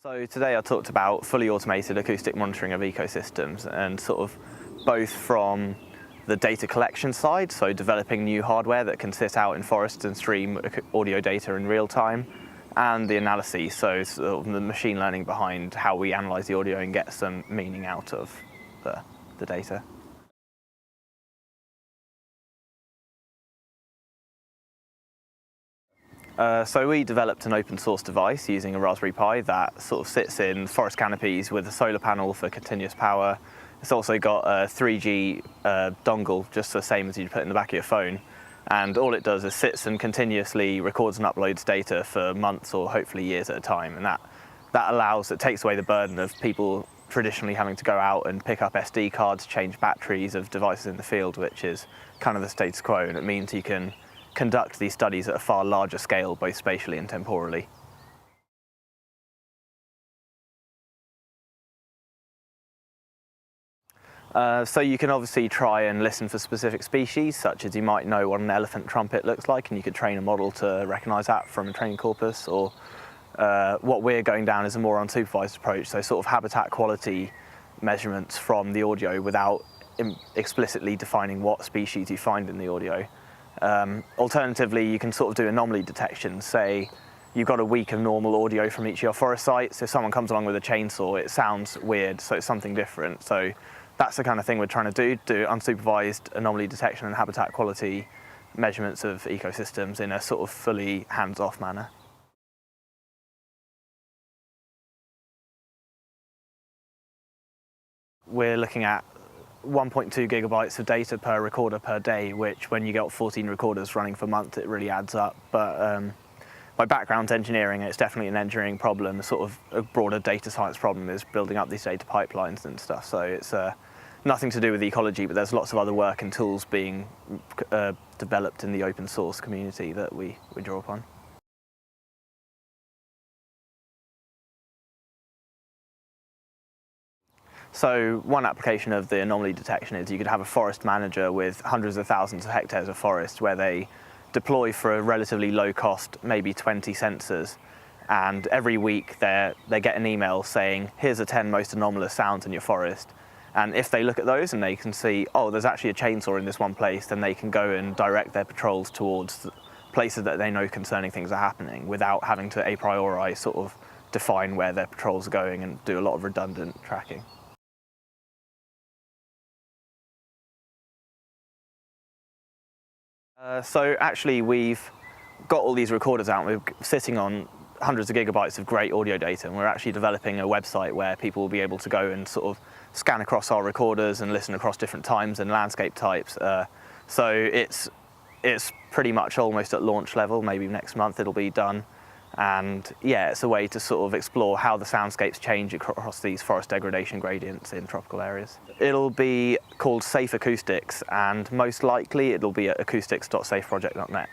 So today I talked about fully automated acoustic monitoring of ecosystems, and sort of both from the data collection side, so developing new hardware that can sit out in forests and stream audio data in real time, and the analysis, so sort of the machine learning behind how we analyze the audio and get some meaning out of the data. So we developed an open source device using a Raspberry Pi that sort of sits in forest canopies with a solar panel for continuous power. It's also got a 3G dongle, just the same as you'd put in the back of your phone. And all it does is sits and continuously records and uploads data for months or hopefully years at a time. And it takes away the burden of people traditionally having to go out and pick up SD cards, change batteries of devices in the field, which is kind of the status quo. And it means you can conduct these studies at a far larger scale, both spatially and temporally. So you can obviously try and listen for specific species, such as you might know what an elephant trumpet looks like, and you could train a model to recognise that from a training corpus. Or what we're going down is a more unsupervised approach, so sort of habitat quality measurements from the audio without explicitly defining what species you find in the audio. Alternatively, you can sort of do anomaly detection. Say you've got a week of normal audio from each of your forest sites. If someone comes along with a chainsaw, it sounds weird, so it's something different. So that's the kind of thing we're trying to do unsupervised anomaly detection and habitat quality measurements of ecosystems in a sort of fully hands-off manner. We're looking at 1.2 gigabytes of data per recorder per day, which when you get 14 recorders running for months, it really adds up. But my background's engineering, and it's definitely an engineering problem. Sort of a broader data science problem is building up these data pipelines and stuff. So it's nothing to do with ecology, but there's lots of other work and tools being developed in the open source community that we draw upon. So one application of the anomaly detection is you could have a forest manager with hundreds of thousands of hectares of forest where they deploy for a relatively low cost, maybe 20 sensors, and every week they get an email saying, here's the 10 most anomalous sounds in your forest. And if they look at those and they can see, oh, there's actually a chainsaw in this one place, then they can go and direct their patrols towards places that they know concerning things are happening without having to a priori sort of define where their patrols are going and do a lot of redundant tracking. So actually we've got all these recorders out, and we're sitting on hundreds of gigabytes of great audio data, and we're actually developing a website where people will be able to go and sort of scan across our recorders and listen across different times and landscape types. So it's pretty much almost at launch level. Maybe next month it'll be done. And yeah, it's a way to sort of explore how the soundscapes change across these forest degradation gradients in tropical areas. It'll be called Safe Acoustics, and most likely it'll be at acoustics.safeproject.net.